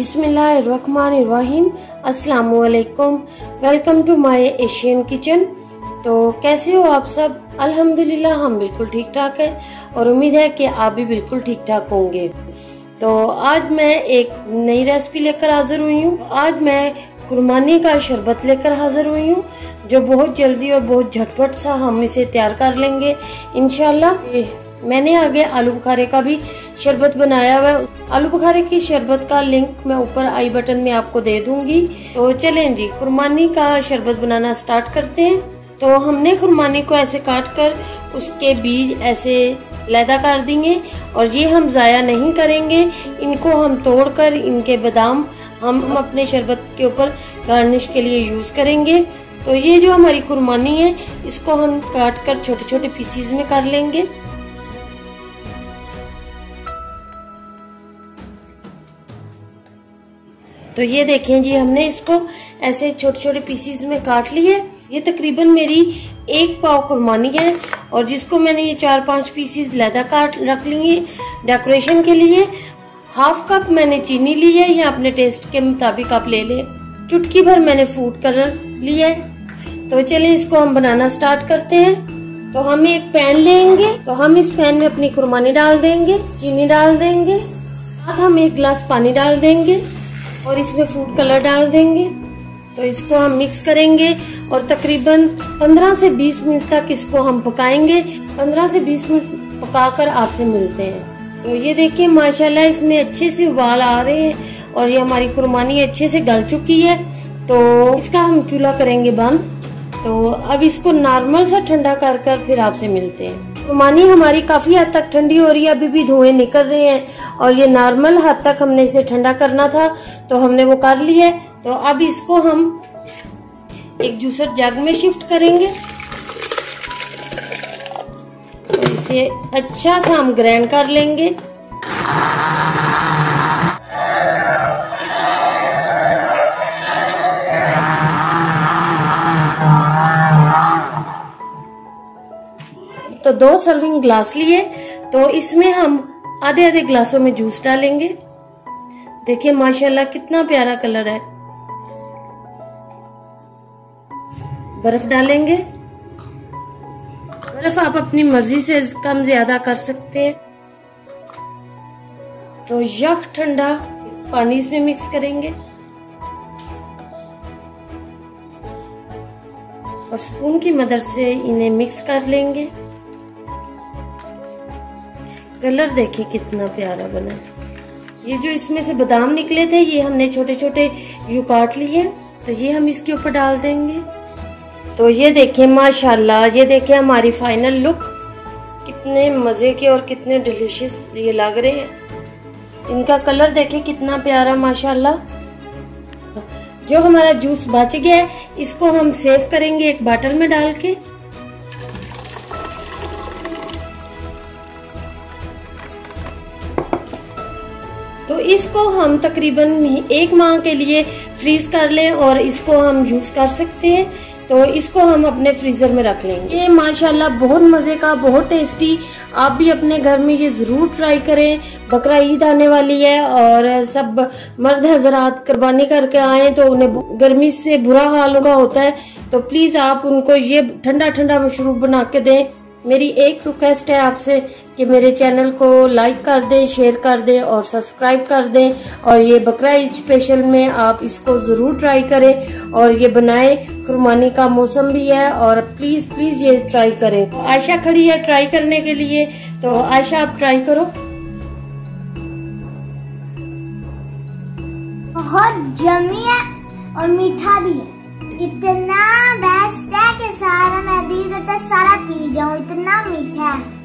बिस्मिल्लाहिर्रहमानिर्रहीम। अस्सलामु अलैकुम। Welcome to my Asian kitchen. तो कैसे हो आप सब? अल्हम्दुलिल्लाह हम बिल्कुल ठीक ठाक है और उम्मीद है कि आप भी बिल्कुल ठीक ठाक होंगे। तो आज मैं एक नई रेसिपी लेकर हाजिर हुई हूँ। आज मैं खुरमानी का शरबत लेकर हाजिर हुई हूँ, जो बहुत जल्दी और बहुत झटपट सा हम इसे तैयार कर लेंगे इंशाल्लाह। मैंने आगे आलू बुखारे का भी शरबत बनाया हुआ है। आलू बुखारे की शरबत का लिंक मैं ऊपर आई बटन में आपको दे दूंगी। तो चलें जी, खुरमानी का शरबत बनाना स्टार्ट करते हैं। तो हमने खुरमानी को ऐसे काट कर उसके बीज ऐसे लैदा कर दिए और ये हम जाया नहीं करेंगे। इनको हम तोड़कर इनके बादाम हम अपने शरबत के ऊपर गार्निश के लिए यूज करेंगे। तो ये जो हमारी खुरमानी है, इसको हम काट कर छोटे छोटे पीसीज में कर लेंगे। तो ये देखें जी, हमने इसको ऐसे छोटे छोटे पीसीज में काट लिए। ये तकरीबन मेरी 1 पाव खुरमानी है और जिसको मैंने ये 4-5 पीसीज लैदा काट रख लिए डेकोरेशन के लिए। हाफ कप मैंने चीनी ली है, या अपने टेस्ट के मुताबिक आप ले लें। चुटकी भर मैंने फूड कलर लिया है। तो चलिए इसको हम बनाना स्टार्ट करते हैं। तो हम एक पैन लेंगे, तो हम इस पैन में अपनी खुरमानी डाल देंगे, चीनी डाल देंगे, साथ हम 1 गिलास पानी डाल देंगे और इसमें फूड कलर डाल देंगे। तो इसको हम मिक्स करेंगे और तकरीबन 15 से 20 मिनट तक इसको हम पकाएंगे। 15 से 20 मिनट पकाकर आपसे मिलते हैं। तो ये देखिए माशाल्लाह इसमें अच्छे से उबाल आ रहे हैं और ये हमारी खुरमानी अच्छे से गल चुकी है। तो इसका हम चूल्हा करेंगे बंद। तो अब इसको नॉर्मल सा ठंडा कर कर फिर आपसे मिलते हैं। खुरमानी हमारी काफी हद तक ठंडी हो रही है, अभी भी धुएं निकल रहे हैं और ये नॉर्मल हद तक हमने इसे ठंडा करना था, तो हमने वो कर लिया है। तो अब इसको हम एक जूसर जग में शिफ्ट करेंगे। तो इसे अच्छा सा हम ग्राइंड कर लेंगे। तो 2 सर्विंग ग्लास लिए, तो इसमें हम आधे आधे ग्लासों में जूस डालेंगे। देखिए माशाल्लाह कितना प्यारा कलर है। बर्फ डालेंगे। बर्फ आप अपनी मर्जी से कम ज्यादा कर सकते हैं। तो यख ठंडा पानी इसमें मिक्स करेंगे और स्पून की मदद से इन्हें मिक्स कर लेंगे। कलर देखिए कितना प्यारा बना। ये जो इसमें से बादाम निकले थे, ये हमने छोटे छोटे यूं काट लिए। तो ये हम इसके ऊपर डाल देंगे। तो ये देखें माशाल्लाह, ये देखें हमारी फाइनल लुक। कितने मजे के और कितने डिलीशियस ये लग रहे हैं। इनका कलर देखें कितना प्यारा माशाल्लाह। जो हमारा जूस बच गया है, इसको हम सेव करेंगे एक बॉटल में डाल के। तो इसको हम तकरीबन 1 माह के लिए फ्रीज कर लें और इसको हम यूज कर सकते हैं। तो इसको हम अपने फ्रीजर में रख लेंगे। ये माशाल्लाह बहुत मजे का, बहुत टेस्टी। आप भी अपने घर में ये जरूर ट्राई करें। बकरा ईद आने वाली है और सब मर्द हजरात कुर्बानी करके आए तो उन्हें गर्मी से बुरा हाल होता है। तो प्लीज आप उनको ये ठंडा ठंडा मशरूब बना के दें। मेरी एक रिक्वेस्ट है आपसे कि मेरे चैनल को लाइक कर दें, शेयर कर दें और सब्सक्राइब कर दें। और ये बकरा ईद स्पेशल में आप इसको जरूर ट्राई करें और ये बनाएं। खुरमानी का मौसम भी है और प्लीज प्लीज ये ट्राई करें। तो आयशा खड़ी है ट्राई करने के लिए। तो आयशा आप ट्राई करो। बहुत यम्मी है और मीठा भी है। इतना बेस्ट है कि सारा मैं दिल करता सारा पी जाऊं, इतना मीठा है।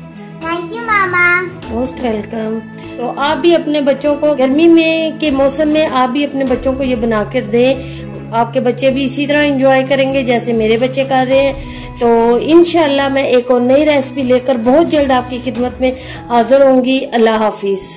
Thank you mama. Most welcome. तो आप भी अपने बच्चों को गर्मी में के मौसम में आप भी अपने बच्चों को ये बना कर दें। आपके बच्चे भी इसी तरह एंजॉय करेंगे जैसे मेरे बच्चे कर रहे हैं। तो इंशाल्लाह मैं एक और नई रेसिपी लेकर बहुत जल्द आपकी खिदमत में हाजिर होंगी। अल्लाह हाफिज।